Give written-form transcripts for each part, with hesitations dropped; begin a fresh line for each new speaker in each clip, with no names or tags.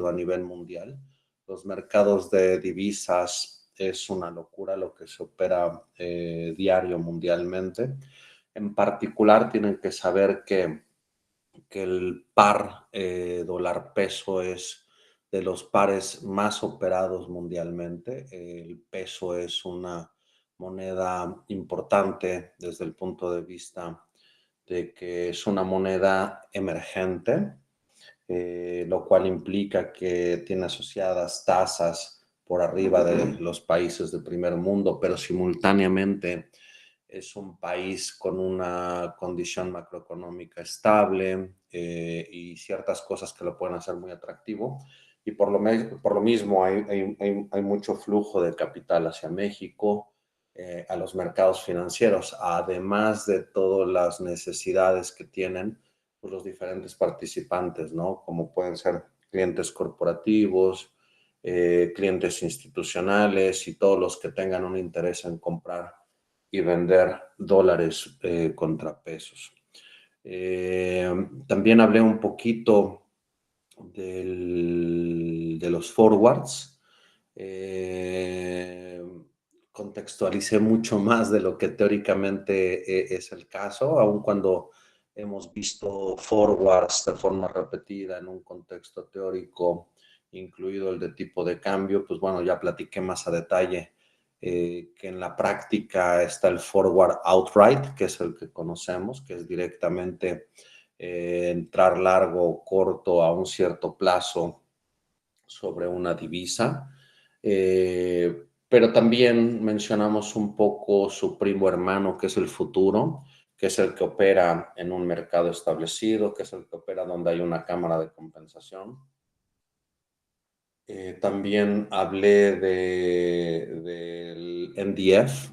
a nivel mundial. Los mercados de divisas es una locura lo que se opera diario mundialmente. En particular, tienen que saber que el par dólar-peso es de los pares más operados mundialmente. El peso es una moneda importante desde el punto de vista de que es una moneda emergente, lo cual implica que tiene asociadas tasas por arriba de los países del primer mundo, pero simultáneamente es un país con una condición macroeconómica estable y ciertas cosas que lo pueden hacer muy atractivo. Y por lo mismo hay mucho flujo de capital hacia México, a los mercados financieros, además de todas las necesidades que tienen pues, los diferentes participantes, ¿no? Como pueden ser clientes corporativos, clientes institucionales y todos los que tengan un interés en comprar y vender dólares contra pesos. También hablé un poquito de los forwards. Contextualicé mucho más de lo que teóricamente es el caso, aun cuando hemos visto forwards de forma repetida en un contexto teórico, incluido el de tipo de cambio, pues bueno, ya platiqué más a detalle que en la práctica está el forward outright, que es el que conocemos, que es directamente entrar largo o corto a un cierto plazo sobre una divisa. Pero también mencionamos un poco su primo hermano, que es el futuro, que es el que opera en un mercado establecido, que es el que opera donde hay una cámara de compensación. También hablé del NDF,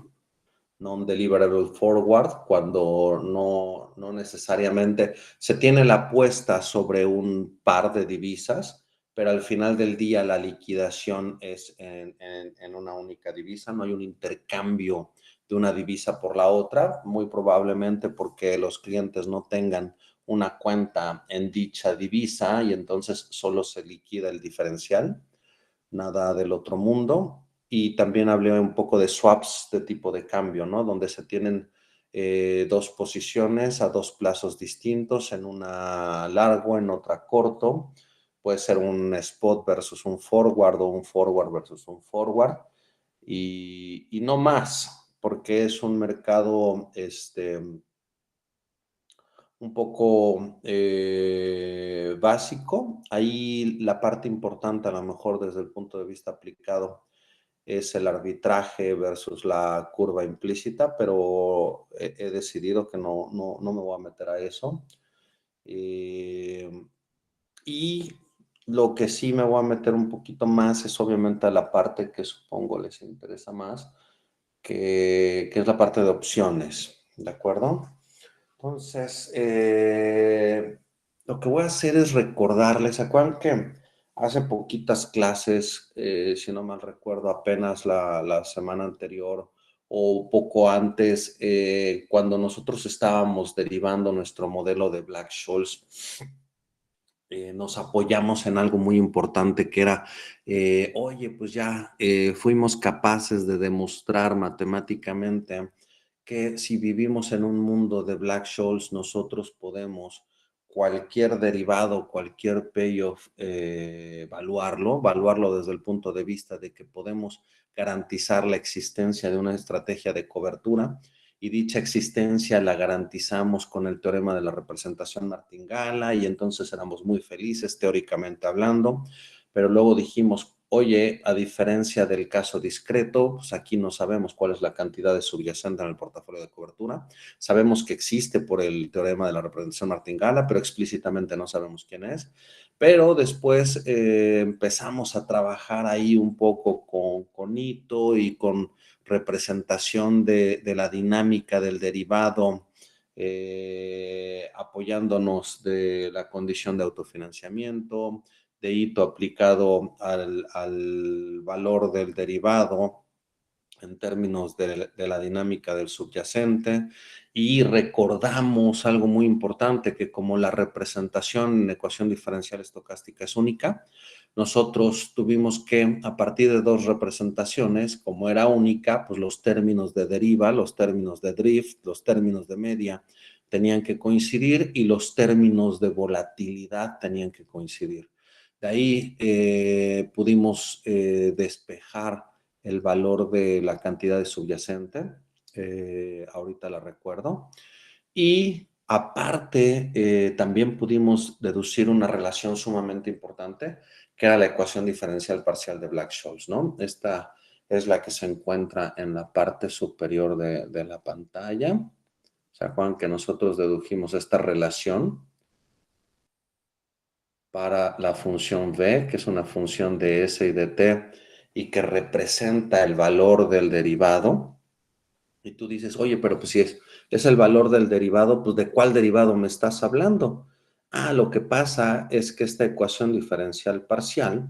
Non-Deliverable Forward, cuando no necesariamente se tiene la apuesta sobre un par de divisas, pero al final del día la liquidación es en una única divisa, no hay un intercambio de una divisa por la otra, muy probablemente porque los clientes no tengan una cuenta en dicha divisa y entonces solo se liquida el diferencial, nada del otro mundo. Y también hablé un poco de swaps de tipo de cambio, ¿no? Donde se tienen dos posiciones a dos plazos distintos, en una largo, en otra corto. Puede ser un spot versus un forward o un forward versus un forward. Y no más, porque es un mercado un poco básico. Ahí la parte importante, a lo mejor desde el punto de vista aplicado, es el arbitraje versus la curva implícita, pero he decidido que no me voy a meter a eso. Y lo que sí me voy a meter un poquito más es obviamente a la parte que supongo les interesa más, que es la parte de opciones, ¿de acuerdo? Entonces, lo que voy a hacer es recordarles, ¿se acuerdan que hace poquitas clases, si no mal recuerdo, apenas la semana anterior o poco antes, cuando nosotros estábamos derivando nuestro modelo de Black-Scholes, nos apoyamos en algo muy importante que era, oye, pues ya fuimos capaces de demostrar matemáticamente que si vivimos en un mundo de Black-Scholes, nosotros podemos cualquier derivado, cualquier payoff, evaluarlo desde el punto de vista de que podemos garantizar la existencia de una estrategia de cobertura y dicha existencia la garantizamos con el teorema de la representación martingala y entonces éramos muy felices teóricamente hablando, pero luego dijimos, oye, a diferencia del caso discreto, pues aquí no sabemos cuál es la cantidad de subyacente en el portafolio de cobertura. Sabemos que existe por el teorema de la representación martingala, pero explícitamente no sabemos quién es. Pero después empezamos a trabajar ahí un poco con Ito y con representación de la dinámica del derivado, apoyándonos de la condición de autofinanciamiento, de Ito aplicado al valor del derivado en términos de la dinámica del subyacente, y recordamos algo muy importante, que como la representación en ecuación diferencial estocástica es única, nosotros tuvimos que, a partir de dos representaciones, como era única, pues los términos de deriva, los términos de drift, los términos de media tenían que coincidir y los términos de volatilidad tenían que coincidir. De ahí pudimos despejar el valor de la cantidad de subyacente, ahorita la recuerdo, y aparte también pudimos deducir una relación sumamente importante, que era la ecuación diferencial parcial de Black-Scholes, ¿no? Esta es la que se encuentra en la parte superior de la pantalla. ¿Se acuerdan que nosotros dedujimos esta relación para la función v, que es una función de s y de t, y que representa el valor del derivado? Y tú dices, oye, pero pues si es el valor del derivado, pues ¿de cuál derivado me estás hablando? Ah, lo que pasa es que esta ecuación diferencial parcial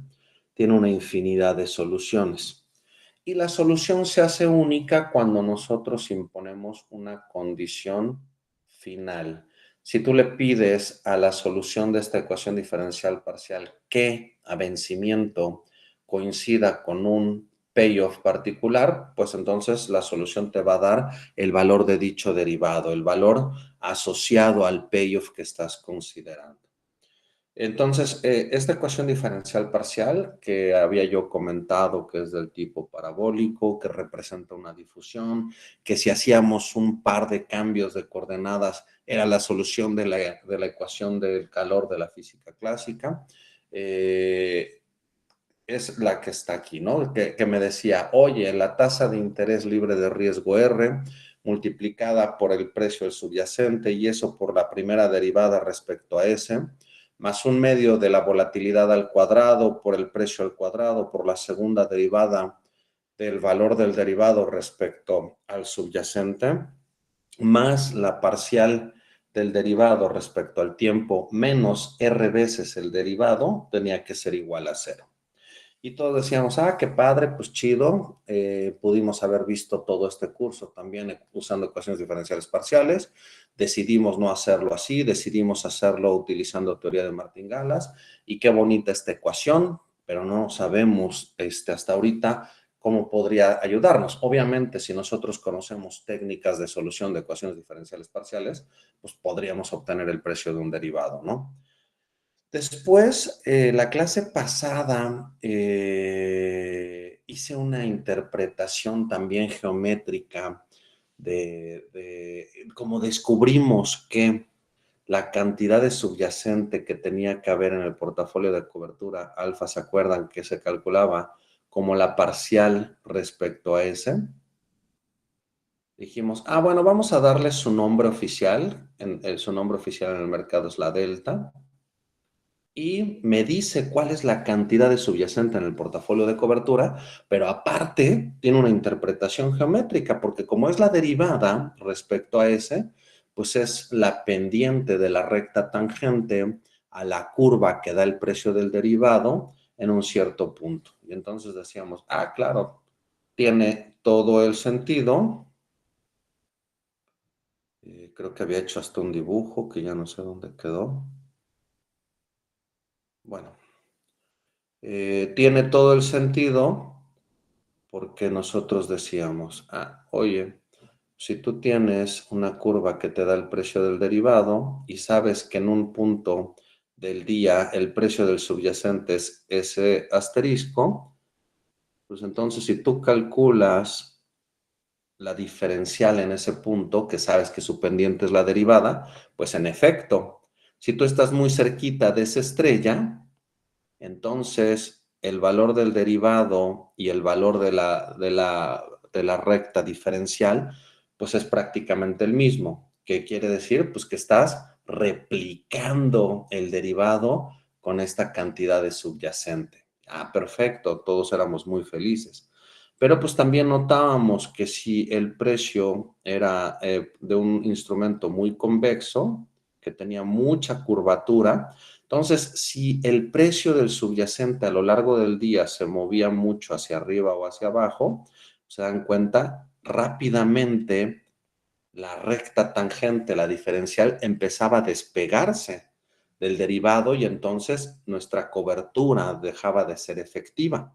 tiene una infinidad de soluciones. Y la solución se hace única cuando nosotros imponemos una condición final. Si tú le pides a la solución de esta ecuación diferencial parcial que a vencimiento coincida con un payoff particular, pues entonces la solución te va a dar el valor de dicho derivado, el valor asociado al payoff que estás considerando. Entonces, esta ecuación diferencial parcial que había yo comentado, que es del tipo parabólico, que representa una difusión, que si hacíamos un par de cambios de coordenadas era la solución de la ecuación del calor de la física clásica, es la que está aquí, ¿no? Que me decía, oye, la tasa de interés libre de riesgo R multiplicada por el precio del subyacente y eso por la primera derivada respecto a S, más un medio de la volatilidad al cuadrado por el precio al cuadrado por la segunda derivada del valor del derivado respecto al subyacente, más la parcial del derivado respecto al tiempo menos R veces el derivado, tenía que ser igual a cero. Y todos decíamos, ah, qué padre, pues chido, pudimos haber visto todo este curso también usando ecuaciones diferenciales parciales, decidimos no hacerlo así, decidimos hacerlo utilizando teoría de martingales, y qué bonita esta ecuación, pero no sabemos hasta ahorita cómo podría ayudarnos. Obviamente, si nosotros conocemos técnicas de solución de ecuaciones diferenciales parciales, pues podríamos obtener el precio de un derivado, ¿no? Después, la clase pasada hice una interpretación también geométrica de cómo descubrimos que la cantidad de subyacente que tenía que haber en el portafolio de cobertura alfa, ¿se acuerdan que se calculaba como la parcial respecto a ese? Dijimos, ah, bueno, vamos a darle su nombre oficial. Su nombre oficial en el mercado es la delta. Y me dice cuál es la cantidad de subyacente en el portafolio de cobertura, pero aparte tiene una interpretación geométrica, porque como es la derivada respecto a ese, pues es la pendiente de la recta tangente a la curva que da el precio del derivado en un cierto punto. Y entonces decíamos, ah, claro, tiene todo el sentido. Creo que había hecho hasta un dibujo que ya no sé dónde quedó. Bueno. Tiene todo el sentido porque nosotros decíamos, ah, oye, si tú tienes una curva que te da el precio del derivado y sabes que en un punto del día el precio del subyacente es ese asterisco, pues entonces si tú calculas la diferencial en ese punto, que sabes que su pendiente es la derivada, pues en efecto, si tú estás muy cerquita de esa estrella, entonces, el valor del derivado y el valor de la recta diferencial, pues es prácticamente el mismo. ¿Qué quiere decir? Pues que estás replicando el derivado con esta cantidad de subyacente. Ah, perfecto, todos éramos muy felices. Pero pues también notábamos que si el precio era de un instrumento muy convexo, que tenía mucha curvatura, entonces, si el precio del subyacente a lo largo del día se movía mucho hacia arriba o hacia abajo, se dan cuenta, rápidamente la recta tangente, la diferencial, empezaba a despegarse del derivado y entonces nuestra cobertura dejaba de ser efectiva.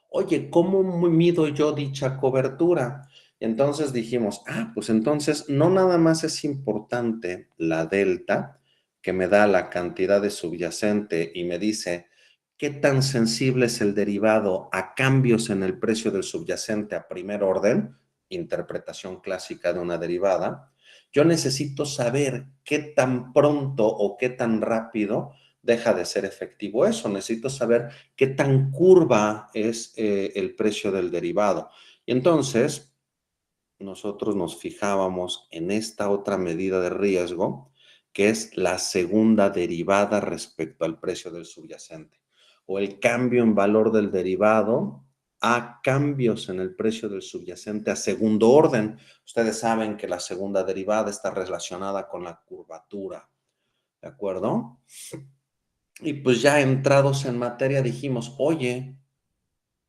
Oye, ¿cómo mido yo dicha cobertura? Entonces dijimos, pues entonces no nada más es importante la delta, que me da la cantidad de subyacente y me dice qué tan sensible es el derivado a cambios en el precio del subyacente a primer orden, interpretación clásica de una derivada. Yo necesito saber qué tan pronto o qué tan rápido deja de ser efectivo eso. Necesito saber qué tan curva es el precio del derivado. Y entonces, nosotros nos fijábamos en esta otra medida de riesgo, que es la segunda derivada respecto al precio del subyacente, o el cambio en valor del derivado a cambios en el precio del subyacente a segundo orden. Ustedes saben que la segunda derivada está relacionada con la curvatura, ¿de acuerdo? Y pues ya entrados en materia dijimos, oye,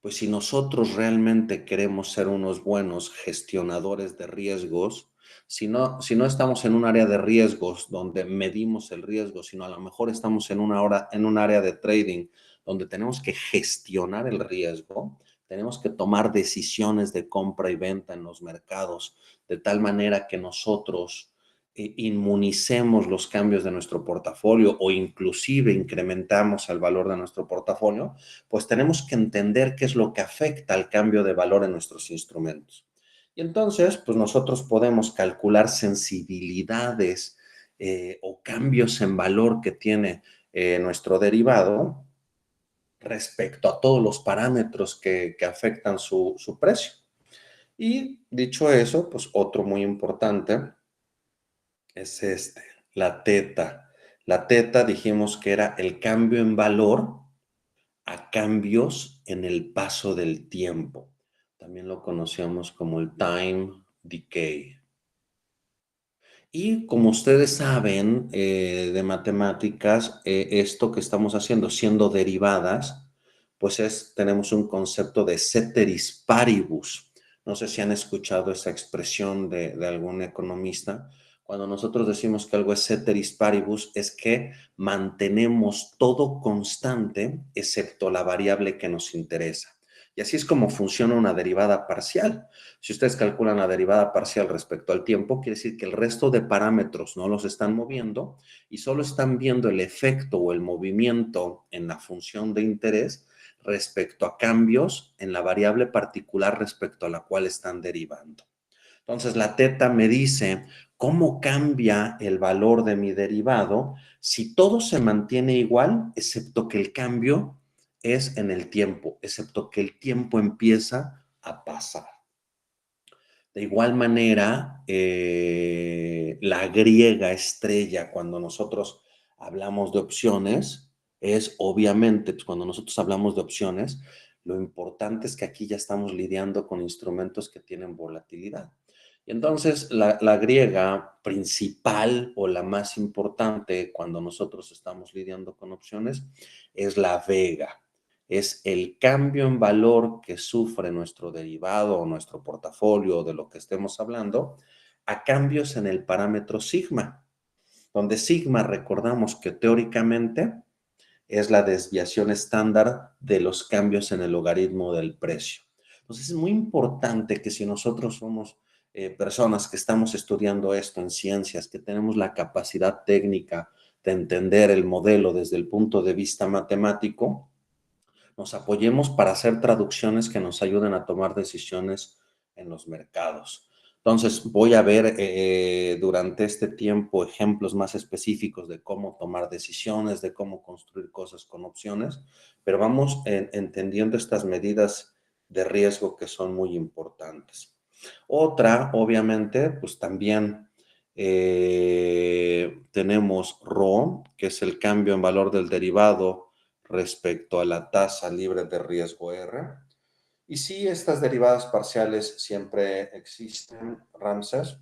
pues si nosotros realmente queremos ser unos buenos gestionadores de riesgos, si no estamos en un área de riesgos donde medimos el riesgo, sino a lo mejor estamos en un área de trading donde tenemos que gestionar el riesgo, tenemos que tomar decisiones de compra y venta en los mercados, de tal manera que nosotros inmunicemos los cambios de nuestro portafolio o inclusive incrementamos el valor de nuestro portafolio, pues tenemos que entender qué es lo que afecta al cambio de valor en nuestros instrumentos. Y entonces, pues nosotros podemos calcular sensibilidades o cambios en valor que tiene nuestro derivado respecto a todos los parámetros que afectan su precio. Y dicho eso, pues otro muy importante es la teta. La teta dijimos que era el cambio en valor a cambios en el paso del tiempo. También lo conocíamos como el time decay. Y como ustedes saben de matemáticas, esto que estamos haciendo, siendo derivadas, pues tenemos un concepto de ceteris paribus. No sé si han escuchado esa expresión de algún economista. Cuando nosotros decimos que algo es ceteris paribus, es que mantenemos todo constante, excepto la variable que nos interesa. Y así es como funciona una derivada parcial. Si ustedes calculan la derivada parcial respecto al tiempo, quiere decir que el resto de parámetros no los están moviendo y solo están viendo el efecto o el movimiento en la función de interés respecto a cambios en la variable particular respecto a la cual están derivando. Entonces, la teta me dice cómo cambia el valor de mi derivado si todo se mantiene igual, excepto que el cambio es en el tiempo, excepto que el tiempo empieza a pasar. De igual manera, la griega estrella, cuando nosotros hablamos de opciones, es obviamente, pues, cuando nosotros hablamos de opciones, lo importante es que aquí ya estamos lidiando con instrumentos que tienen volatilidad. Y entonces, la griega principal o la más importante cuando nosotros estamos lidiando con opciones es la vega. Es el cambio en valor que sufre nuestro derivado o nuestro portafolio o de lo que estemos hablando a cambios en el parámetro sigma, donde sigma recordamos que teóricamente es la desviación estándar de los cambios en el logaritmo del precio. Entonces es muy importante que si nosotros somos personas que estamos estudiando esto en ciencias, que tenemos la capacidad técnica de entender el modelo desde el punto de vista matemático, nos apoyemos para hacer traducciones que nos ayuden a tomar decisiones en los mercados. Entonces, voy a ver durante este tiempo ejemplos más específicos de cómo tomar decisiones, de cómo construir cosas con opciones, pero vamos entendiendo estas medidas de riesgo que son muy importantes. Otra, obviamente, pues también tenemos Rho, que es el cambio en valor del derivado respecto a la tasa libre de riesgo R. Y sí, estas derivadas parciales siempre existen, Ramses.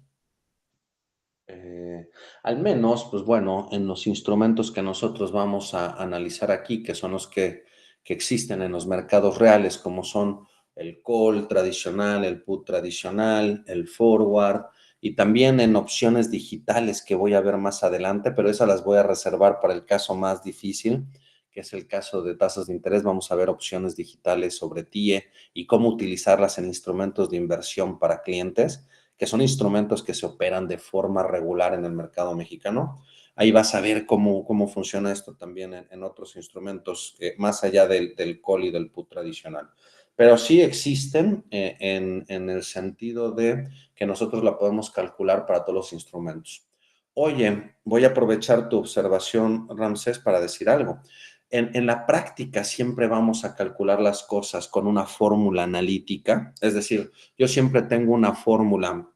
Al menos, pues bueno, en los instrumentos que nosotros vamos a analizar aquí, que son los que existen en los mercados reales, como son el call tradicional, el put tradicional, el forward y también en opciones digitales que voy a ver más adelante, pero esas las voy a reservar para el caso más difícil, que es el caso de tasas de interés. Vamos a ver opciones digitales sobre TIE y cómo utilizarlas en instrumentos de inversión para clientes, que son instrumentos que se operan de forma regular en el mercado mexicano. Ahí vas a ver cómo funciona esto también en otros instrumentos, más allá del call y del put tradicional. Pero sí existen en el sentido de que nosotros la podemos calcular para todos los instrumentos. Oye, voy a aprovechar tu observación, Ramsés, para decir algo. En la práctica siempre vamos a calcular las cosas con una fórmula analítica, es decir, yo siempre tengo una fórmula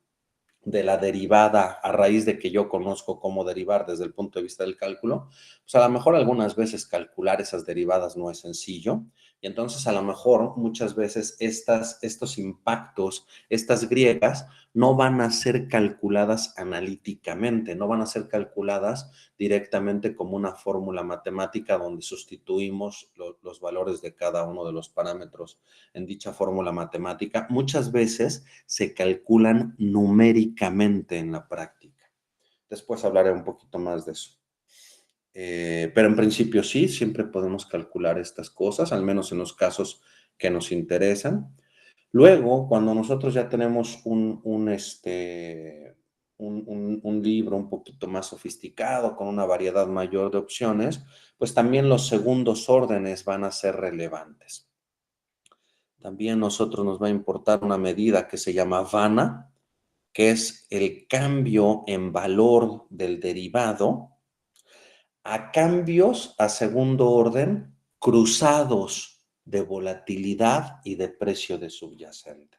de la derivada a raíz de que yo conozco cómo derivar desde el punto de vista del cálculo, pues a lo mejor algunas veces calcular esas derivadas no es sencillo y entonces a lo mejor muchas veces estos impactos, estas griegas, no van a ser calculadas analíticamente, no van a ser calculadas directamente como una fórmula matemática donde sustituimos los valores de cada uno de los parámetros en dicha fórmula matemática. Muchas veces se calculan numéricamente en la práctica. Después hablaré un poquito más de eso. Pero en principio sí, siempre podemos calcular estas cosas, al menos en los casos que nos interesan. Luego, cuando nosotros ya tenemos un libro un poquito más sofisticado, con una variedad mayor de opciones, pues también los segundos órdenes van a ser relevantes. También a nosotros nos va a importar una medida que se llama VANA, que es el cambio en valor del derivado a cambios a segundo orden cruzados de volatilidad y de precio de subyacente.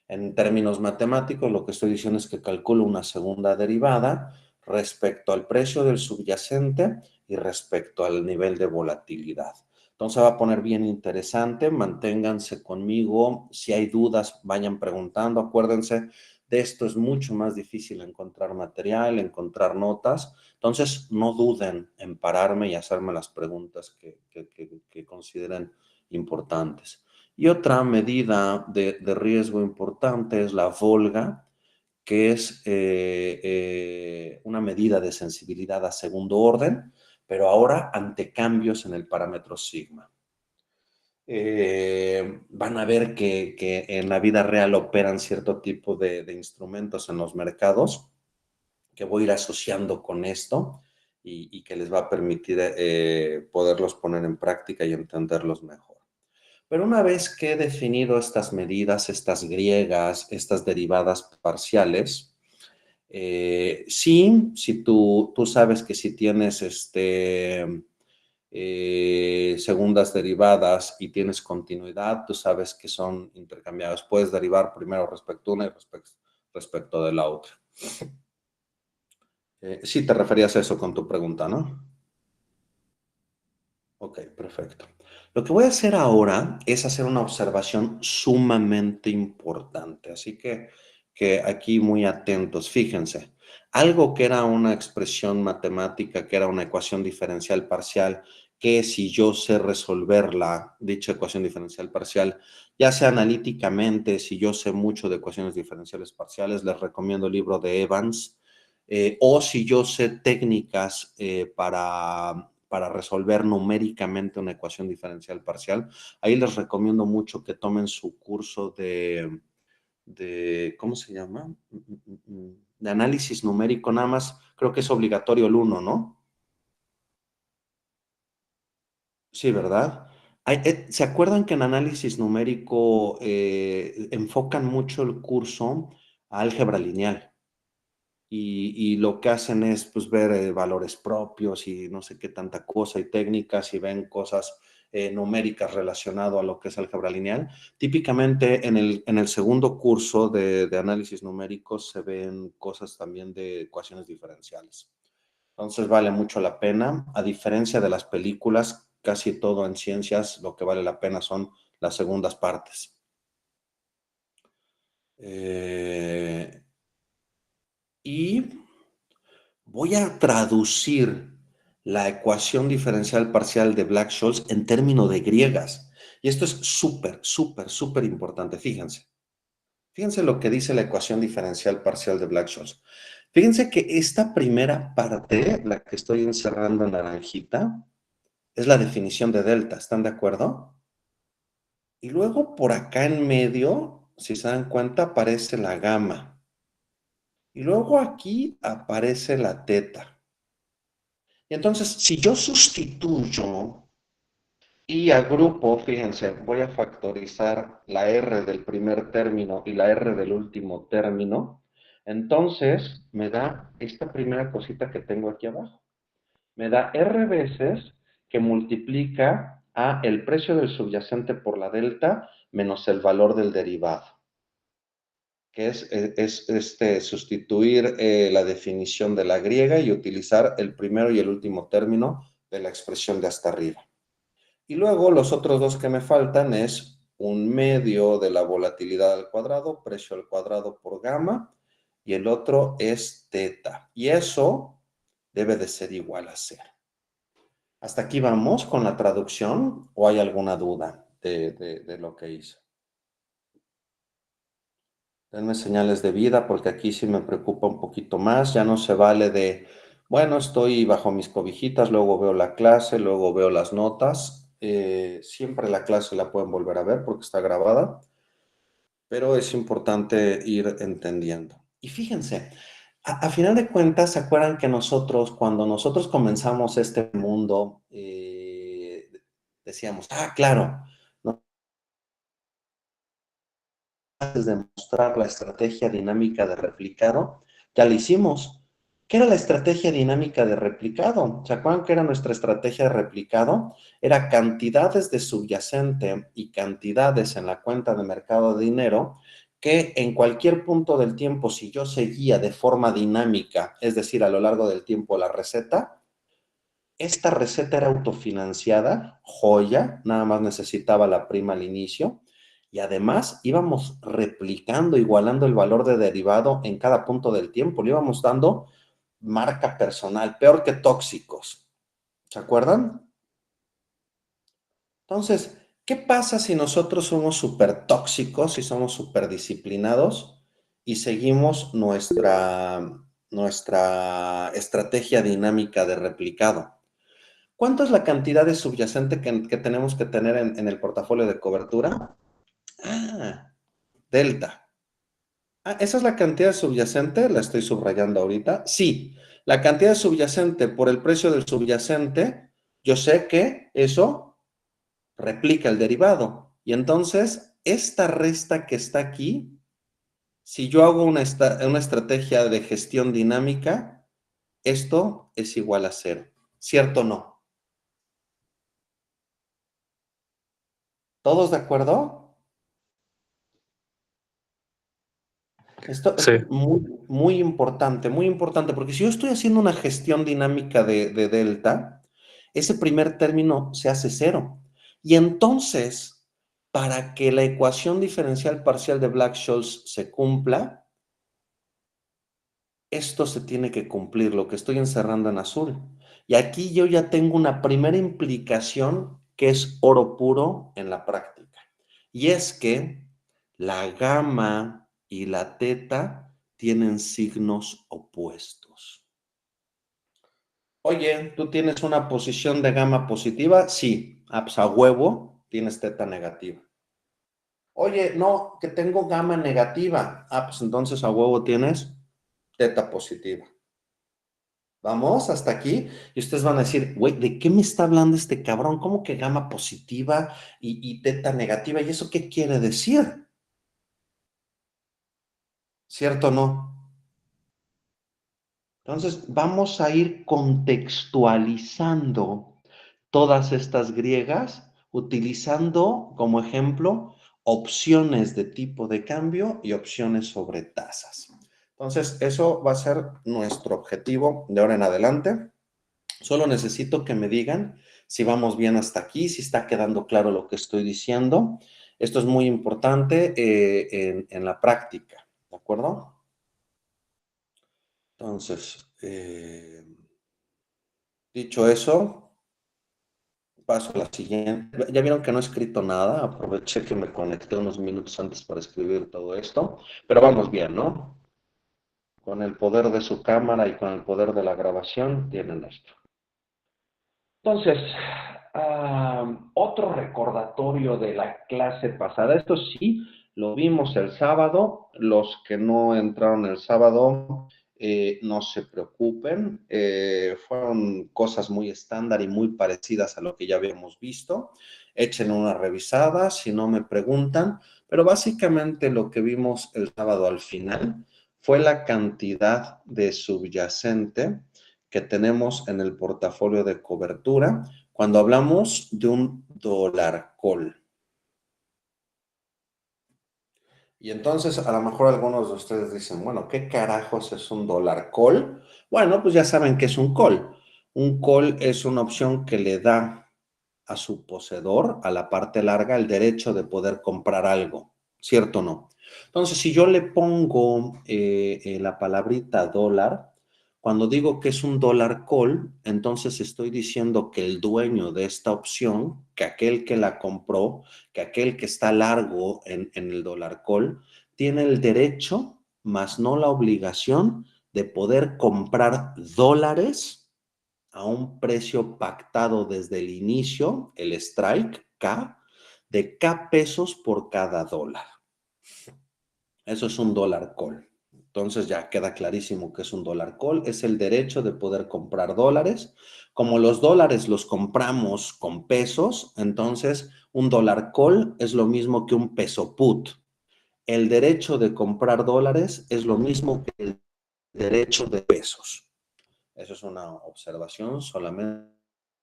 En términos matemáticos, lo que estoy diciendo es que calculo una segunda derivada respecto al precio del subyacente y respecto al nivel de volatilidad. Entonces va a poner bien interesante, manténganse conmigo, si hay dudas vayan preguntando, acuérdense, de esto es mucho más difícil encontrar material, encontrar notas, entonces no duden en pararme y hacerme las preguntas que consideren importantes. Y otra medida de riesgo importante es la Volga, que es una medida de sensibilidad a segundo orden, pero ahora ante cambios en el parámetro sigma. Van a ver que en la vida real operan cierto tipo de instrumentos en los mercados que voy a ir asociando con esto y que les va a permitir poderlos poner en práctica y entenderlos mejor. Pero una vez que he definido estas medidas, estas griegas, estas derivadas parciales, sí, si tú sabes que si tienes segundas derivadas y tienes continuidad, tú sabes que son intercambiables. Puedes derivar primero respecto a una y respecto de la otra. Sí, te referías a eso con tu pregunta, ¿no? Ok, perfecto. Lo que voy a hacer ahora es hacer una observación sumamente importante, así que aquí muy atentos, fíjense, algo que era una expresión matemática, que era una ecuación diferencial parcial, que si yo sé resolverla, dicha ecuación diferencial parcial, ya sea analíticamente, si yo sé mucho de ecuaciones diferenciales parciales, les recomiendo el libro de Evans, o si yo sé técnicas para resolver numéricamente una ecuación diferencial parcial. Ahí les recomiendo mucho que tomen su curso ¿cómo se llama? De análisis numérico, nada más, creo que es obligatorio el uno, ¿no? Sí, ¿verdad? ¿Se acuerdan que en análisis numérico enfocan mucho el curso a álgebra lineal? Y lo que hacen es pues, ver valores propios y no sé qué tanta cosa y técnicas y ven cosas numéricas relacionado a lo que es álgebra lineal. Típicamente en el segundo curso de análisis numérico se ven cosas también de ecuaciones diferenciales. Entonces vale mucho la pena. A diferencia de las películas, casi todo en ciencias lo que vale la pena son las segundas partes. Y voy a traducir la ecuación diferencial parcial de Black-Scholes en términos de griegas. Y esto es súper, súper, súper importante, fíjense. Fíjense lo que dice la ecuación diferencial parcial de Black-Scholes. Fíjense que esta primera parte, la que estoy encerrando en naranjita, es la definición de delta, ¿están de acuerdo? Y luego por acá en medio, si se dan cuenta, aparece la gamma. Y luego aquí aparece la teta. Y entonces, si yo sustituyo y agrupo, fíjense, voy a factorizar la R del primer término y la R del último término, entonces me da esta primera cosita que tengo aquí abajo. Me da R veces que multiplica a el precio del subyacente por la delta menos el valor del derivado, que es sustituir la definición de la griega y utilizar el primero y el último término de la expresión de hasta arriba. Y luego los otros dos que me faltan es un medio de la volatilidad al cuadrado, precio al cuadrado por gamma, y el otro es teta. Y eso debe de ser igual a 0. ¿Hasta aquí vamos con la traducción o hay alguna duda de lo que hice? Denme señales de vida porque aquí sí me preocupa un poquito más. Ya no se vale de, bueno, estoy bajo mis cobijitas, luego veo la clase, luego veo las notas. Siempre la clase la pueden volver a ver porque está grabada, pero es importante ir entendiendo. Y fíjense, a final de cuentas, ¿se acuerdan que nosotros, cuando nosotros comenzamos este mundo, decíamos, claro, ¿no? Antes de mostrar la estrategia dinámica de replicado, ya la hicimos. ¿Qué era la estrategia dinámica de replicado? ¿Se acuerdan que era nuestra estrategia de replicado? Era cantidades de subyacente y cantidades en la cuenta de mercado de dinero que en cualquier punto del tiempo, si yo seguía de forma dinámica, es decir, a lo largo del tiempo la receta, esta receta era autofinanciada, joya, nada más necesitaba la prima al inicio, y además íbamos replicando, igualando el valor de derivado en cada punto del tiempo, le íbamos dando marca personal, peor que tóxicos. ¿Se acuerdan? Entonces, ¿qué pasa si nosotros somos súper tóxicos y somos súper disciplinados y seguimos nuestra estrategia dinámica de replicado? ¿Cuánto es la cantidad de subyacente que tenemos que tener en el portafolio de cobertura? Delta. ¿Esa es la cantidad de subyacente? La estoy subrayando ahorita. Sí, la cantidad de subyacente por el precio del subyacente, yo sé que eso replica el derivado. Y entonces, esta resta que está aquí, si yo hago una estrategia de gestión dinámica, esto es igual a 0. ¿Cierto o no? ¿Todos de acuerdo? Esto
Sí,
es muy importante, porque si yo estoy haciendo una gestión dinámica de delta, ese primer término se hace 0. Y entonces, para que la ecuación diferencial parcial de Black-Scholes se cumpla, esto se tiene que cumplir, lo que estoy encerrando en azul. Y aquí yo ya tengo una primera implicación que es oro puro en la práctica. Y es que la gamma y la teta tienen signos opuestos. Oye, ¿tú tienes una posición de gamma positiva? Sí, pues a huevo tienes teta negativa. Oye, no, que tengo gamma negativa. Pues entonces a huevo tienes teta positiva. Vamos hasta aquí y ustedes van a decir, güey, ¿de qué me está hablando este cabrón? ¿Cómo que gamma positiva y teta negativa? ¿Y eso qué quiere decir? ¿Cierto o no? Entonces, vamos a ir contextualizando todas estas griegas utilizando como ejemplo opciones de tipo de cambio y opciones sobre tasas. Entonces, eso va a ser nuestro objetivo de ahora en adelante. Solo necesito que me digan si vamos bien hasta aquí, si está quedando claro lo que estoy diciendo. Esto es muy importante en la práctica, ¿de acuerdo? Entonces, dicho eso, Paso a la siguiente. Ya vieron que no he escrito nada. Aproveché que me conecté unos minutos antes para escribir todo esto. Pero vamos bien, ¿no? Con el poder de su cámara y con el poder de la grabación, tienen esto. Entonces, otro recordatorio de la clase pasada. Esto sí, lo vimos el sábado. Los que no entraron el sábado, no se preocupen. Fueron cosas muy estándar y muy parecidas a lo que ya habíamos visto. Echen una revisada si no me preguntan. Pero básicamente lo que vimos el sábado al final fue la cantidad de subyacente que tenemos en el portafolio de cobertura cuando hablamos de un dólar call. Y entonces a lo mejor algunos de ustedes dicen, bueno, ¿qué carajos es un dólar call? Bueno, pues ya saben que es un call. Un call es una opción que le da a su poseedor, a la parte larga, el derecho de poder comprar algo, ¿cierto o no? Entonces, si yo le pongo la palabrita dólar, cuando digo que es un dólar call, entonces estoy diciendo que el dueño de esta opción, que aquel que la compró, que aquel que está largo en el dólar call, tiene el derecho, más no la obligación, de poder comprar dólares a un precio pactado desde el inicio, el strike, K, de K pesos por cada dólar. Eso es un dólar call. Entonces ya queda clarísimo que es un dólar call. Es el derecho de poder comprar dólares. Como los dólares los compramos con pesos, entonces un dólar call es lo mismo que un peso put. El derecho de comprar dólares es lo mismo que el derecho de pesos. Eso es una observación solamente.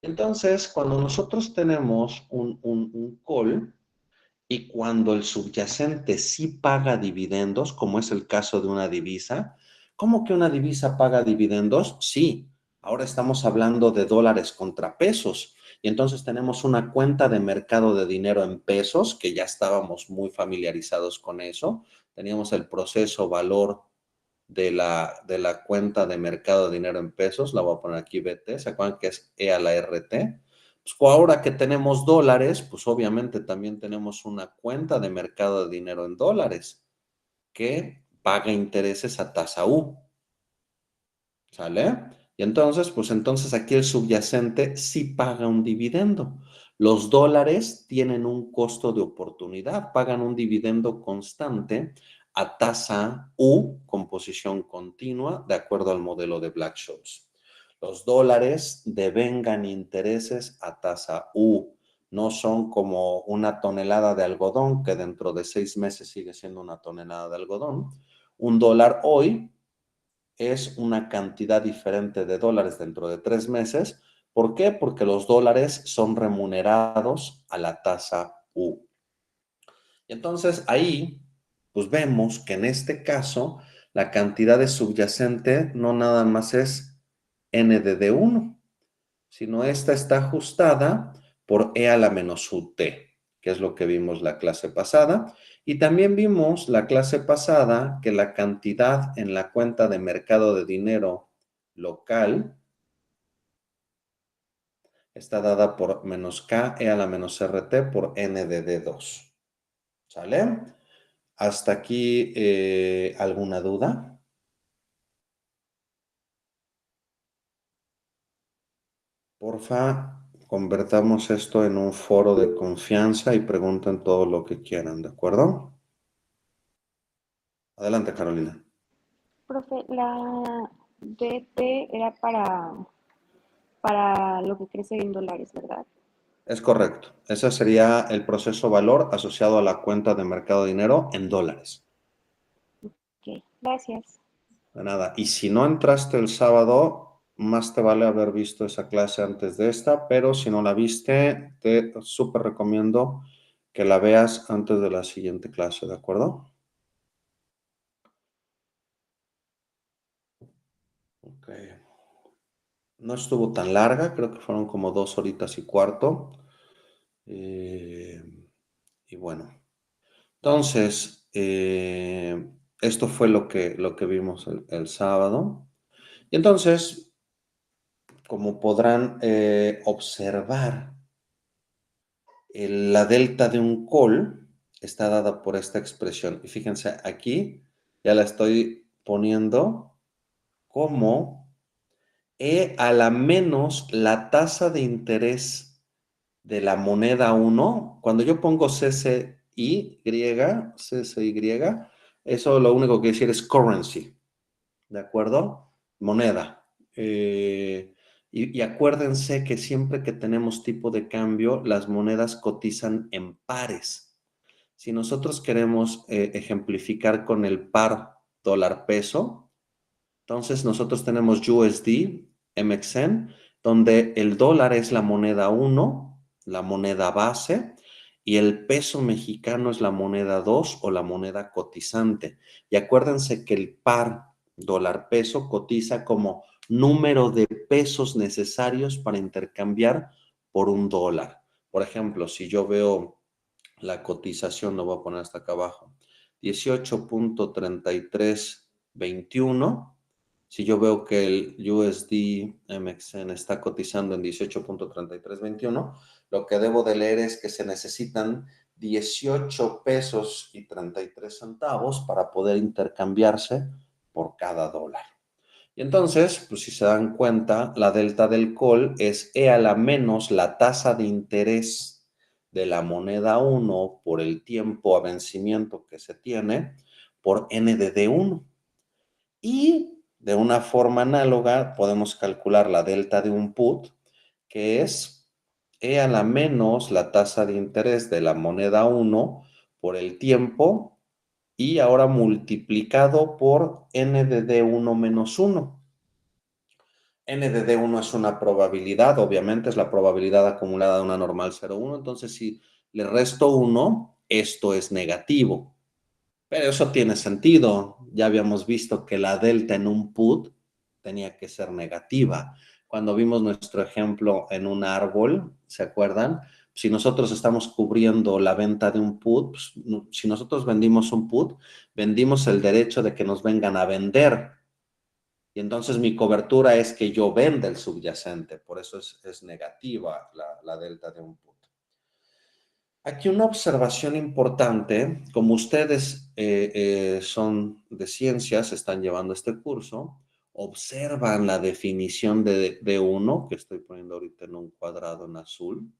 Entonces, cuando nosotros tenemos un call y cuando el subyacente sí paga dividendos, como es el caso de una divisa, ¿cómo que una divisa paga dividendos? Sí, ahora estamos hablando de dólares contra pesos. Y entonces tenemos una cuenta de mercado de dinero en pesos, que ya estábamos muy familiarizados con eso. Teníamos el proceso valor de la cuenta de mercado de dinero en pesos, la voy a poner aquí BT, ¿se acuerdan que es E a la RT? Pues ahora que tenemos dólares, pues obviamente también tenemos una cuenta de mercado de dinero en dólares que paga intereses a tasa U, ¿sale? Y entonces, pues entonces aquí el subyacente sí paga un dividendo. Los dólares tienen un costo de oportunidad, pagan un dividendo constante a tasa U, composición continua, de acuerdo al modelo de Black-Scholes. Los dólares devengan intereses a tasa U. No son como una tonelada de algodón, que dentro de 6 meses sigue siendo una tonelada de algodón. Un dólar hoy es una cantidad diferente de dólares dentro de 3 meses. ¿Por qué? Porque los dólares son remunerados a la tasa U. Y entonces ahí, pues vemos que en este caso, la cantidad de subyacente no nada más es NDD1, sino esta está ajustada por E a la menos UT, que es lo que vimos la clase pasada. Y también vimos la clase pasada que la cantidad en la cuenta de mercado de dinero local está dada por menos K E a la menos RT por NDD2. ¿Sale? ¿Hasta aquí alguna duda? Porfa, convertamos esto en un foro de confianza y pregunten todo lo que quieran, ¿de acuerdo? Adelante, Carolina.
Profe, la DT era para lo que crece en dólares, ¿verdad?
Es correcto. Ese sería el proceso valor asociado a la cuenta de mercado de dinero en dólares.
Ok, gracias.
De nada. Y si no entraste el sábado, más te vale haber visto esa clase antes de esta, pero si no la viste, te súper recomiendo que la veas antes de la siguiente clase, ¿de acuerdo? Ok. No estuvo tan larga, creo que fueron como 2 horitas y cuarto. Eh, y bueno, entonces, esto fue lo que vimos el sábado. Y entonces, como podrán observar, La delta de un call está dada por esta expresión. Y fíjense, aquí ya la estoy poniendo como E a la menos la tasa de interés de la moneda 1. Cuando yo pongo CCY, eso lo único que quiere decir es currency, ¿de acuerdo? Moneda. Y acuérdense que siempre que tenemos tipo de cambio, las monedas cotizan en pares. Si nosotros queremos ejemplificar con el par dólar-peso, entonces nosotros tenemos USD, MXN, donde el dólar es la moneda 1, la moneda base, y el peso mexicano es la moneda 2 o la moneda cotizante. Y acuérdense que el par dólar-peso cotiza como número de pesos necesarios para intercambiar por un dólar. Por ejemplo, si yo veo la cotización, lo voy a poner hasta acá abajo, 18.3321. Si yo veo que el USD MXN está cotizando en 18.3321, lo que debo de leer es que se necesitan 18 pesos y 33 centavos para poder intercambiarse por cada dólar. Y entonces, pues si se dan cuenta, la delta del call es E a la menos la tasa de interés de la moneda 1 por el tiempo a vencimiento que se tiene por N de D1. Y de una forma análoga podemos calcular la delta de un put, que es E a la menos la tasa de interés de la moneda 1 por el tiempo y ahora multiplicado por N de D1 menos 1. N de D1 es una probabilidad, obviamente es la probabilidad acumulada de una normal 0,1, entonces si le resto 1, esto es negativo. Pero eso tiene sentido. Ya habíamos visto que la delta en un put tenía que ser negativa. Cuando vimos nuestro ejemplo en un árbol, ¿se acuerdan? Si nosotros estamos cubriendo la venta de un put, pues, si nosotros vendimos un put, vendimos el derecho de que nos vengan a vender. Y entonces mi cobertura es que yo venda el subyacente. Por eso es negativa la delta de un put. Aquí una observación importante, como ustedes son de ciencias, están llevando este curso, observan la definición de D1, que estoy poniendo ahorita en un cuadrado en azul,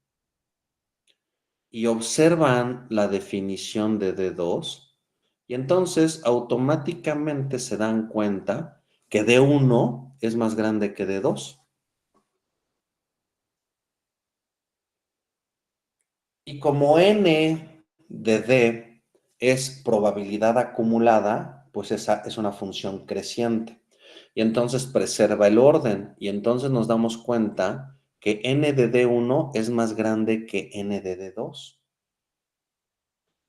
y observan la definición de D2, y entonces automáticamente se dan cuenta que D1 es más grande que D2. Y como N de D es probabilidad acumulada, pues esa es una función creciente. Y entonces preserva el orden. Y entonces nos damos cuenta que N de D1 es más grande que N de D2.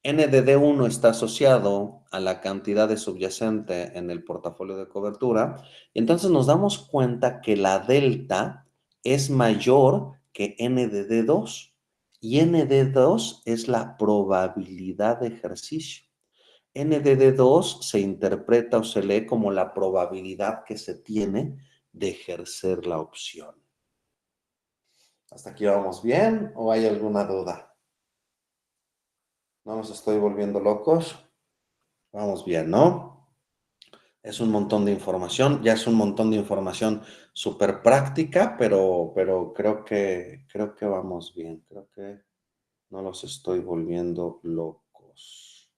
N de D1 está asociado a la cantidad de subyacente en el portafolio de cobertura. Y entonces nos damos cuenta que la delta es mayor que N de D2. Y N de D2 es la probabilidad de ejercicio. N de D2 se interpreta o se lee como la probabilidad que se tiene de ejercer la opción. ¿Hasta aquí vamos bien o hay alguna duda? ¿No nos estoy volviendo locos? Vamos bien, ¿no? Es un montón de información, ya es un montón de información súper práctica, pero creo que vamos bien, creo que no los estoy volviendo locos.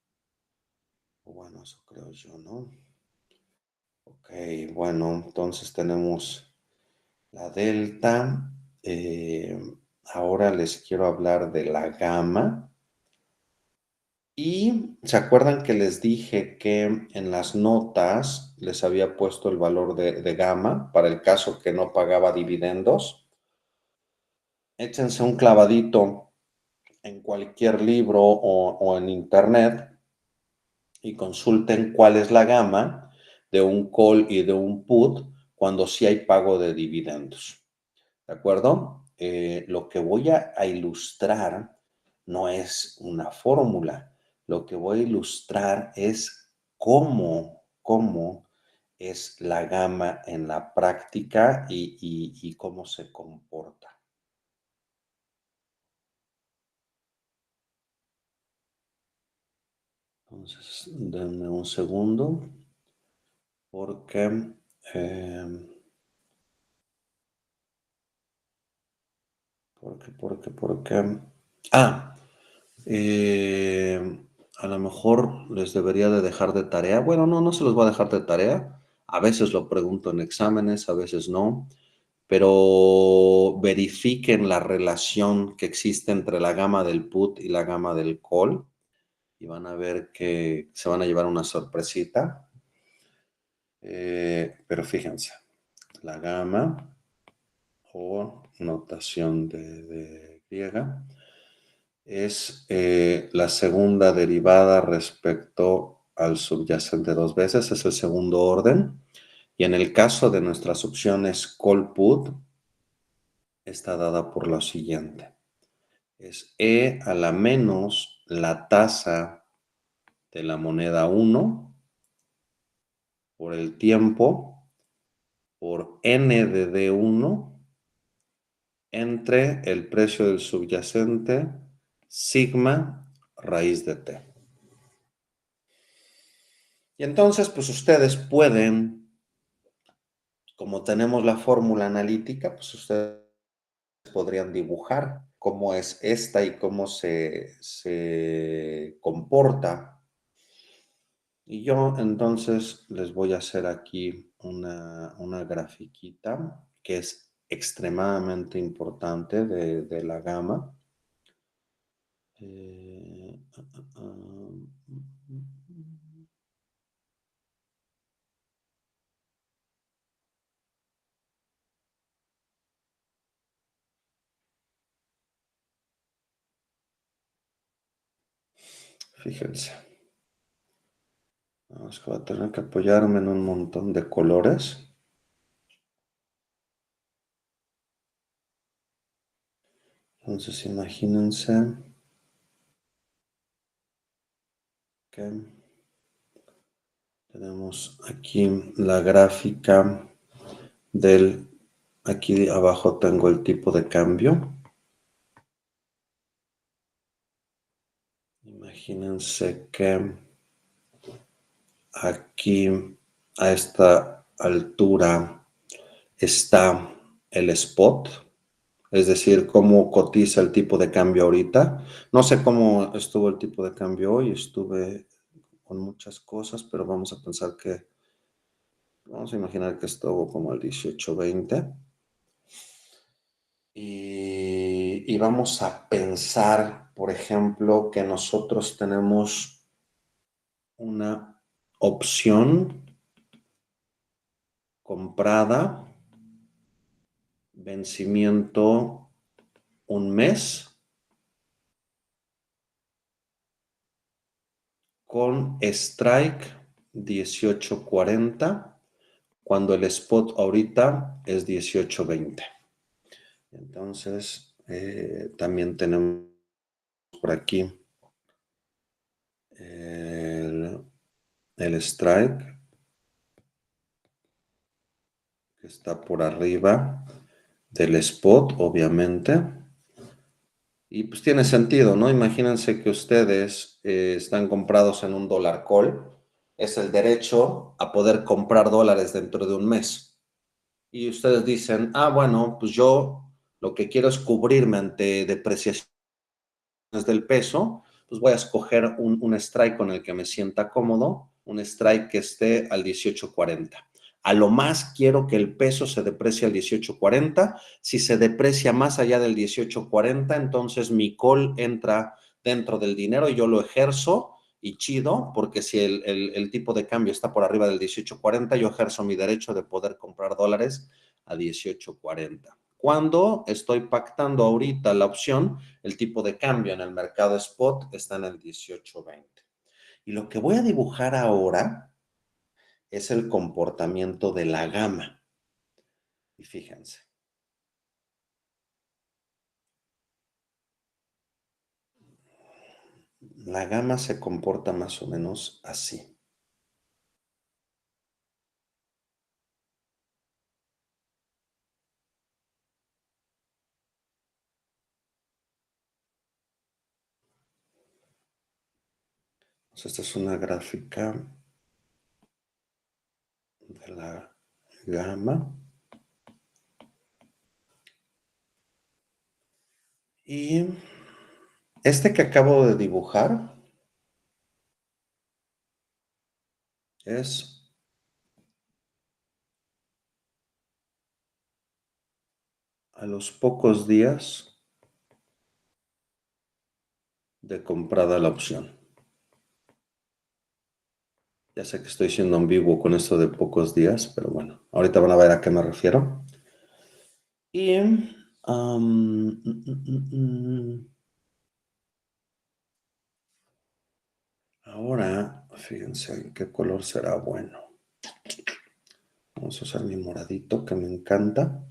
Bueno, eso creo yo, ¿no? Ok, bueno, entonces tenemos la delta. Ahora les quiero hablar de la gamma. Y se acuerdan que les dije que en las notas les había puesto el valor de gamma para el caso que no pagaba dividendos. Échense un clavadito en cualquier libro o en internet y consulten cuál es la gama de un call y de un put cuando sí hay pago de dividendos. ¿De acuerdo? Lo que voy a ilustrar no es una fórmula. Lo que voy a ilustrar es cómo es la gama en la práctica y cómo se comporta. Entonces, denme un segundo, porque, eh, porque, ah, a lo mejor les debería de dejar de tarea. Bueno, no se los voy a dejar de tarea. A veces lo pregunto en exámenes, a veces no, pero verifiquen la relación que existe entre la gama del put y la gama del call y van a ver que se van a llevar una sorpresita. Pero fíjense, la gama o notación de griega es la segunda derivada respecto al subyacente dos veces, es el segundo orden. Y en el caso de nuestras opciones call put, está dada por lo siguiente. Es E a la menos la tasa de la moneda 1 por el tiempo por N de D1 entre el precio del subyacente sigma raíz de T. Y entonces, pues ustedes pueden, como tenemos la fórmula analítica, pues ustedes podrían dibujar cómo es esta y cómo se comporta. Y yo entonces les voy a hacer aquí una grafiquita que es extremadamente importante de la gama. Eh, uh, uh, Fíjense. Vamos que voy a tener que apoyarme en un montón de colores. Entonces imagínense que tenemos aquí la gráfica del, aquí abajo tengo el tipo de cambio. Imagínense que aquí a esta altura está el spot, es decir, cómo cotiza el tipo de cambio ahorita. No sé cómo estuvo el tipo de cambio hoy, estuve con muchas cosas, pero vamos a pensar que, vamos a imaginar que estuvo como el 18.20. Y vamos a pensar, por ejemplo, que nosotros tenemos una opción comprada, vencimiento un mes, con strike 18.40, cuando el spot ahorita es 18.20. Entonces, también tenemos por aquí el strike, que está por arriba del spot, obviamente. Y pues tiene sentido, ¿no? Imagínense que ustedes están comprados en un dólar call. Es el derecho a poder comprar dólares dentro de un mes. Y ustedes dicen, bueno, pues yo lo que quiero es cubrirme ante depreciaciones del peso, pues voy a escoger un strike con el que me sienta cómodo, un strike que esté al 18.40. A lo más quiero que el peso se deprecie al 18.40. Si se deprecia más allá del 18.40, entonces mi call entra dentro del dinero y yo lo ejerzo y chido, porque si el tipo de cambio está por arriba del 18.40, yo ejerzo mi derecho de poder comprar dólares a 18.40. Cuando estoy pactando ahorita la opción, el tipo de cambio en el mercado spot está en el 18.20. Y lo que voy a dibujar ahora es el comportamiento de la gama. Y fíjense. La gama se comporta más o menos así. Esta es una gráfica de la gama. Y este que acabo de dibujar es a los pocos días de comprada la opción. Ya sé que estoy siendo ambiguo con esto de pocos días, pero bueno, ahorita van a ver a qué me refiero. Y ahora, fíjense qué color será bueno. Vamos a usar mi moradito que me encanta.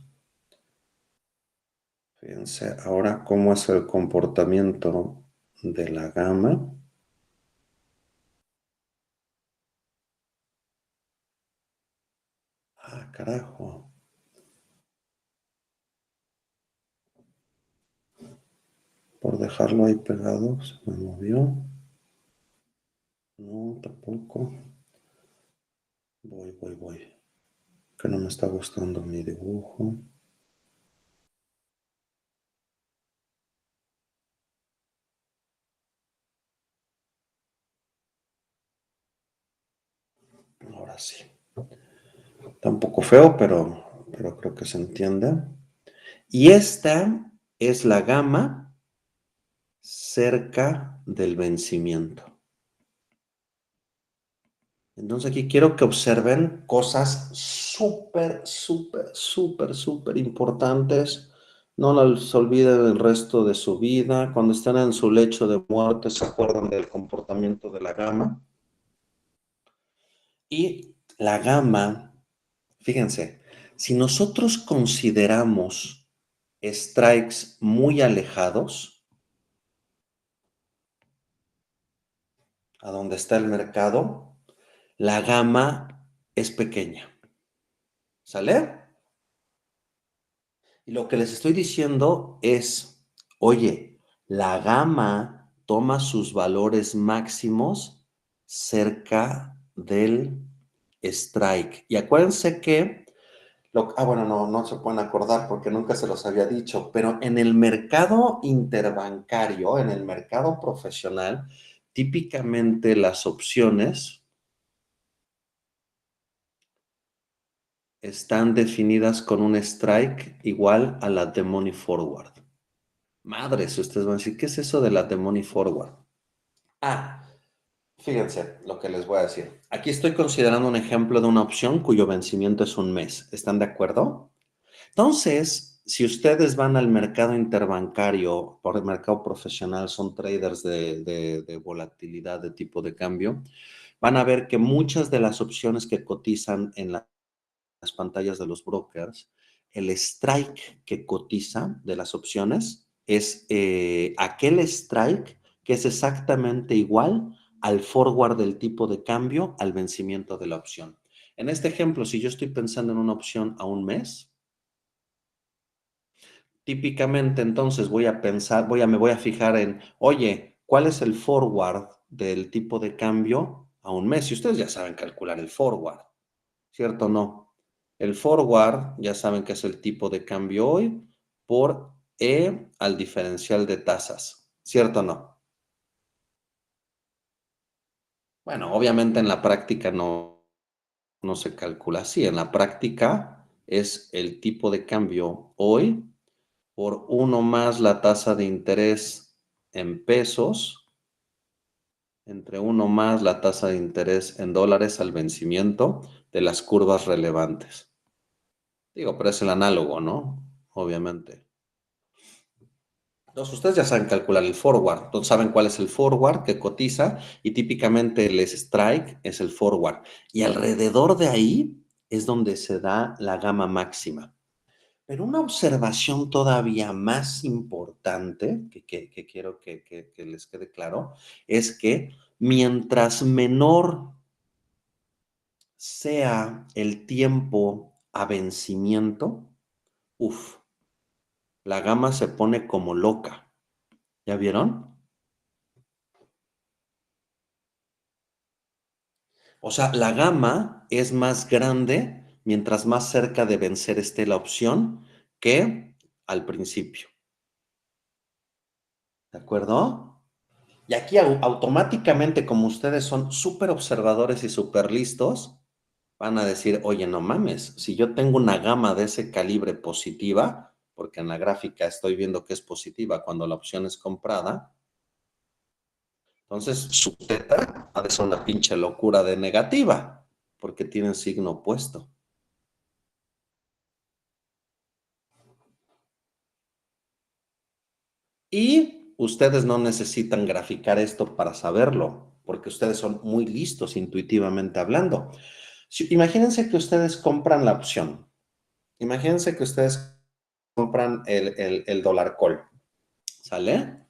Fíjense ahora cómo es el comportamiento de la gama. Ah, carajo. Por dejarlo ahí pegado, se me movió. No, tampoco. Voy. Que no me está gustando mi dibujo. Ahora sí. Está un poco feo, pero creo que se entiende. Y esta es la gama cerca del vencimiento. Entonces aquí quiero que observen cosas súper importantes. No las olviden el resto de su vida. Cuando estén en su lecho de muerte, se acuerdan del comportamiento de la gama. Y la gama, fíjense, si nosotros consideramos strikes muy alejados a donde está el mercado, la gama es pequeña. ¿Sale? Y lo que les estoy diciendo es, oye, la gama toma sus valores máximos cerca del strike. Y acuérdense que, bueno, no se pueden acordar porque nunca se los había dicho, pero en el mercado interbancario, en el mercado profesional, típicamente las opciones están definidas con un strike igual a la de Money Forward. Madres, ustedes van a decir, ¿qué es eso de la de Money Forward? Ah, fíjense lo que les voy a decir. Aquí estoy considerando un ejemplo de una opción cuyo vencimiento es un mes. ¿Están de acuerdo? Entonces, si ustedes van al mercado interbancario, por el mercado profesional, son traders de volatilidad de tipo de cambio, van a ver que muchas de las opciones que cotizan en las pantallas de los brokers, el strike que cotiza de las opciones es aquel strike que es exactamente igual al forward del tipo de cambio al vencimiento de la opción. En este ejemplo, si yo estoy pensando en una opción a un mes, típicamente entonces voy a pensar, me voy a fijar en, oye, ¿cuál es el forward del tipo de cambio a un mes? Y ustedes ya saben calcular el forward, ¿cierto o no? El forward, ya saben que es el tipo de cambio hoy por E al diferencial de tasas, ¿cierto o no? Bueno, obviamente en la práctica no se calcula así. En la práctica es el tipo de cambio hoy por uno más la tasa de interés en pesos, entre uno más la tasa de interés en dólares al vencimiento de las curvas relevantes. Digo, pero es el análogo, ¿no? Obviamente. Entonces, ustedes ya saben calcular el forward. Entonces, saben cuál es el forward que cotiza y típicamente el strike es el forward. Y alrededor de ahí es donde se da la gama máxima. Pero una observación todavía más importante que quiero que les quede claro es que mientras menor sea el tiempo a vencimiento, uff, la gama se pone como loca. ¿Ya vieron? O sea, la gama es más grande mientras más cerca de vencer esté la opción que al principio. ¿De acuerdo? Y aquí automáticamente, como ustedes son súper observadores y súper listos, van a decir, oye, no mames, si yo tengo una gama de ese calibre positiva, porque en la gráfica estoy viendo que es positiva cuando la opción es comprada, entonces su teta ha de ser una pinche locura de negativa, porque tienen signo opuesto. Y ustedes no necesitan graficar esto para saberlo, porque ustedes son muy listos intuitivamente hablando. Imagínense que ustedes compran la opción. Imagínense que ustedes compran el dólar call. ¿Sale?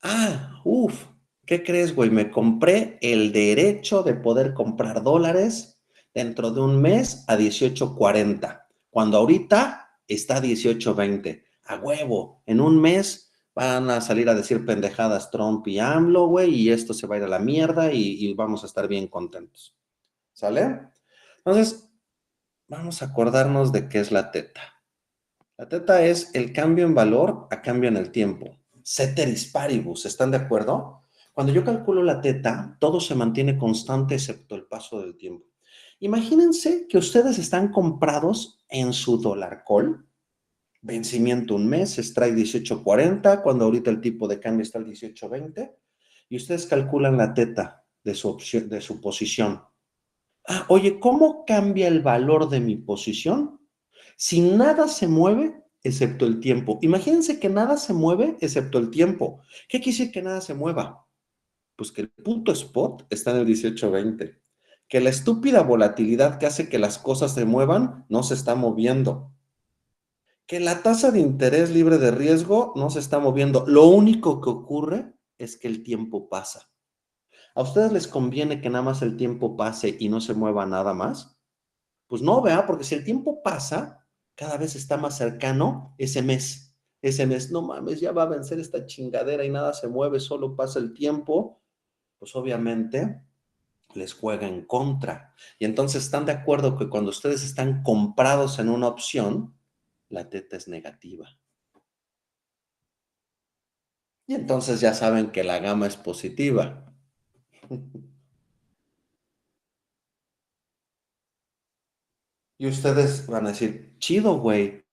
Ah, uff, ¿qué crees, güey? Me compré el derecho de poder comprar dólares dentro de un mes a 18.40, cuando ahorita está a 18.20. A huevo, en un mes van a salir a decir pendejadas Trump y AMLO, güey, y esto se va a ir a la mierda y vamos a estar bien contentos. ¿Sale? Entonces, vamos a acordarnos de qué es la teta. La teta es el cambio en valor a cambio en el tiempo. Ceteris paribus, ¿están de acuerdo? Cuando yo calculo la teta, todo se mantiene constante excepto el paso del tiempo. Imagínense que ustedes están comprados en su dólar call, vencimiento un mes, strike 18.40, cuando ahorita el tipo de cambio está al 18.20, y ustedes calculan la teta de su opción, de su posición. Ah, oye, ¿cómo cambia el valor de mi posición? Si nada se mueve excepto el tiempo. Imagínense que nada se mueve excepto el tiempo. ¿Qué quiere decir que nada se mueva? Pues que el punto spot está en el 18.20. Que la estúpida volatilidad que hace que las cosas se muevan no se está moviendo. Que la tasa de interés libre de riesgo no se está moviendo. Lo único que ocurre es que el tiempo pasa. ¿A ustedes les conviene que nada más el tiempo pase y no se mueva nada más? Pues no, ¿verdad? Porque si el tiempo pasa, cada vez está más cercano ese mes. Ese mes, no mames, ya va a vencer esta chingadera y nada se mueve, solo pasa el tiempo. Pues obviamente les juega en contra. Y entonces están de acuerdo que cuando ustedes están comprados en una opción, la teta es negativa. Y entonces ya saben que la gama es positiva. Y ustedes van a decir, chido, güey,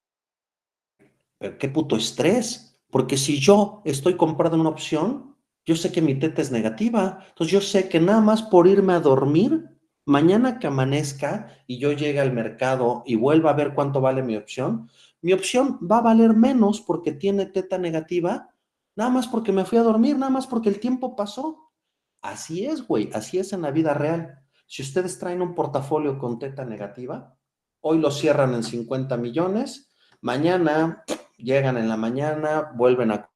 pero qué puto estrés, porque si yo estoy comprando una opción, yo sé que mi teta es negativa, entonces yo sé que nada más por irme a dormir, mañana que amanezca y yo llegue al mercado y vuelva a ver cuánto vale mi opción va a valer menos porque tiene teta negativa, nada más porque me fui a dormir, nada más porque el tiempo pasó. Así es, güey, así es en la vida real. Si ustedes traen un portafolio con teta negativa, hoy lo cierran en 50 millones, mañana llegan en la mañana, vuelven a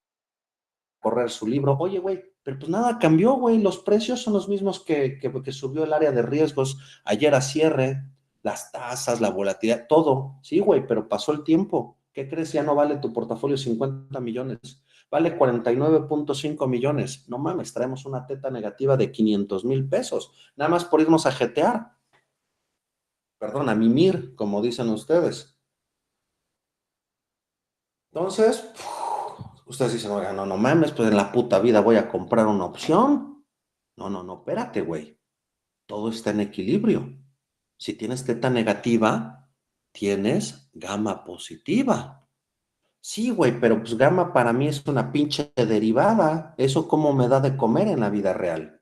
correr su libro. Oye, güey, pero pues nada cambió, güey. Los precios son los mismos que subió el área de riesgos ayer a cierre, las tasas, la volatilidad, todo. Sí, güey, pero pasó el tiempo. ¿Qué crees? Ya no vale tu portafolio 50 millones. Vale 49.5 millones. No mames, traemos una teta negativa de 500,000 pesos. Nada más por irnos a jetear. Perdón, a mimir, como dicen ustedes. Entonces, ustedes dicen, oiga, no, no mames, pues en la puta vida voy a comprar una opción. No, no, no, espérate, güey. Todo está en equilibrio. Si tienes teta negativa, tienes gamma positiva. Sí, güey, pero pues gamma para mí es una pinche derivada. Eso cómo me da de comer en la vida real.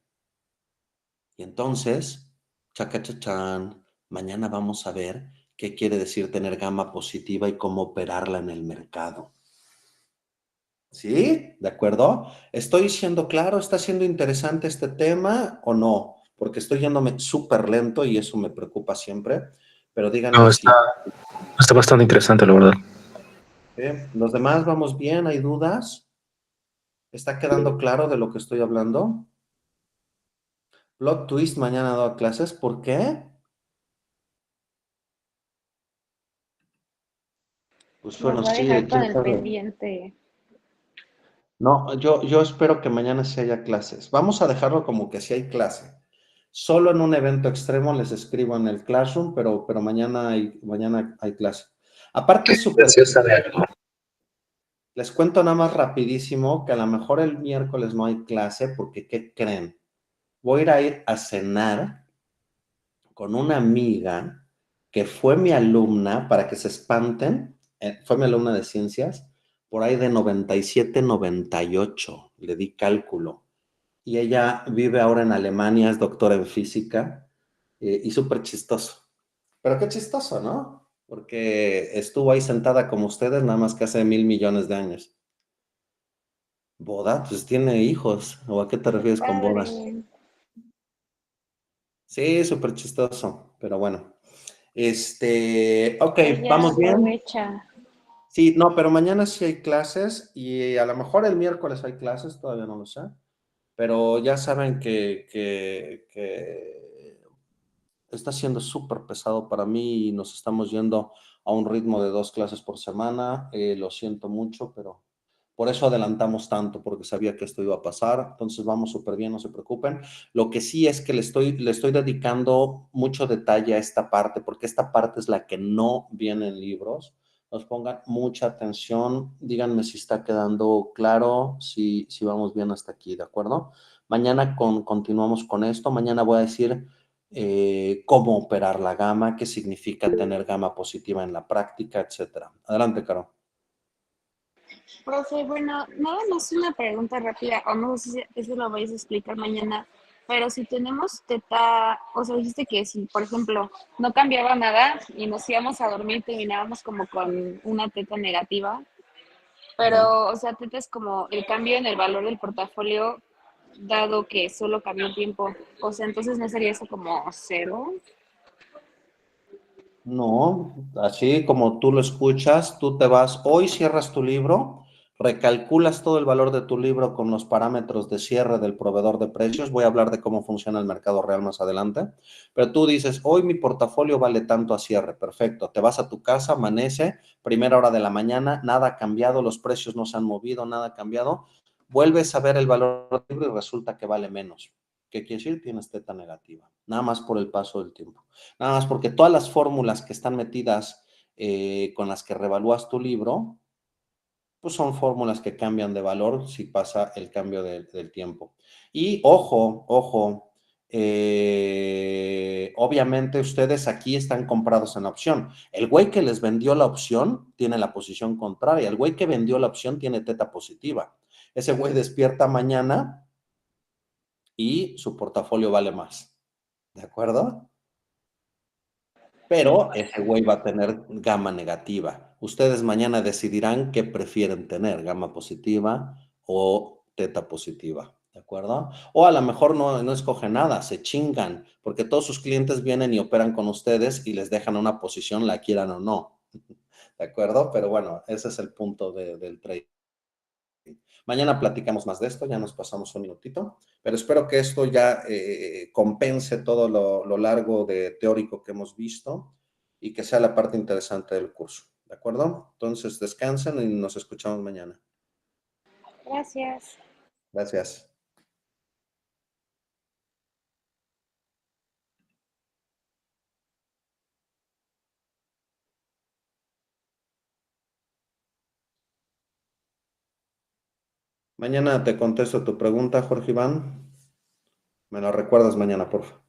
Y entonces, chacachachán, mañana vamos a ver qué quiere decir tener gamma positiva y cómo operarla en el mercado. ¿Sí? ¿De acuerdo? ¿Estoy siendo claro? ¿Está siendo interesante este tema o no? Porque estoy yéndome súper lento y eso me preocupa siempre, pero
No,
díganme
está,
si.
está bastante interesante, la verdad.
¿Los demás vamos bien? ¿Hay dudas? ¿Está quedando claro de lo que estoy hablando? Plot twist, mañana doy clases. ¿Por qué? Pues
Nos
bueno,
va a
sí,
dejar con
quién
el
sabe.
pendiente.
No, yo espero que mañana sí haya clases. Vamos a dejarlo como que sí hay clase. Solo en un evento extremo les escribo en el Classroom, pero mañana hay clase. Aparte, súper... Les cuento nada más rapidísimo que a lo mejor el miércoles no hay clase porque, ¿qué creen? Voy a ir a cenar con una amiga que fue mi alumna, para que se espanten, fue mi alumna de ciencias, por ahí de 97, 98, le di cálculo. Y ella vive ahora en Alemania, es doctora en física, y súper chistoso. Pero qué chistoso, ¿no? Porque estuvo ahí sentada como ustedes, nada más que hace 1,000,000,000 de años. ¿Boda? Pues tiene hijos. ¿O a qué te refieres con boda?
Padre.
Sí, súper chistoso, pero bueno. Ok,
Ella
¿vamos bien?
aprovecha.
Sí, no, pero mañana sí hay clases y a lo mejor el miércoles hay clases, todavía no lo sé, pero ya saben que está siendo súper pesado para mí y nos estamos yendo a un ritmo de 2 clases por semana. Lo siento mucho, pero por eso adelantamos tanto, porque sabía que esto iba a pasar. Entonces vamos súper bien, no se preocupen. Lo que sí es que le estoy dedicando mucho detalle a esta parte, porque esta parte es la que no viene en libros. Nos pongan mucha atención, díganme si está quedando claro, si vamos bien hasta aquí, ¿de acuerdo? Mañana continuamos con esto. Mañana voy a decir cómo operar la gama, qué significa tener gama positiva en la práctica, etcétera. Adelante, Caro.
Profe, bueno, nada más una pregunta rápida, o no sé si eso lo vais a explicar mañana, pero si tenemos teta, o sea, dijiste que si, por ejemplo, no cambiaba nada y nos íbamos a dormir, terminábamos como con una teta negativa,
Ajá.
pero, o sea, teta es como el cambio en el valor del portafolio, dado que solo cambió el tiempo, o sea, entonces no sería eso como cero.
No, así como tú lo escuchas, tú te vas, hoy cierras tu libro, recalculas todo el valor de tu libro con los parámetros de cierre del proveedor de precios. Voy a hablar de cómo funciona el mercado real más adelante, pero tú dices, hoy mi portafolio vale tanto a cierre, perfecto. Te vas a tu casa, amanece, primera hora de la mañana, nada ha cambiado, los precios no se han movido, nada ha cambiado. Vuelves a ver el valor del libro y resulta que vale menos. ¿Qué quiere decir? Tienes teta negativa, nada más por el paso del tiempo. Nada más porque todas las fórmulas que están metidas con las que revalúas tu libro, pues son fórmulas que cambian de valor si pasa el cambio del tiempo. Y ojo, obviamente ustedes aquí están comprados en la opción. El güey que les vendió la opción tiene la posición contraria. El güey que vendió la opción tiene teta positiva. Ese güey despierta mañana y su portafolio vale más. ¿De acuerdo?
Sí.
Pero ese güey va a tener gama negativa. Ustedes mañana decidirán qué prefieren tener, gama positiva o teta positiva, ¿de acuerdo? O a lo mejor no escogen nada, se chingan, porque todos sus clientes vienen y operan con ustedes y les dejan una posición, la quieran o no, ¿de acuerdo? Pero bueno, ese es el punto del trade. Mañana platicamos más de esto, ya nos pasamos un minutito, pero espero que esto ya compense todo lo largo de teórico que hemos visto y que sea la parte interesante del curso, ¿de acuerdo? Entonces descansen y nos escuchamos mañana.
Gracias.
Gracias. Mañana te contesto tu pregunta, Jorge Iván. Me lo recuerdas mañana, por favor.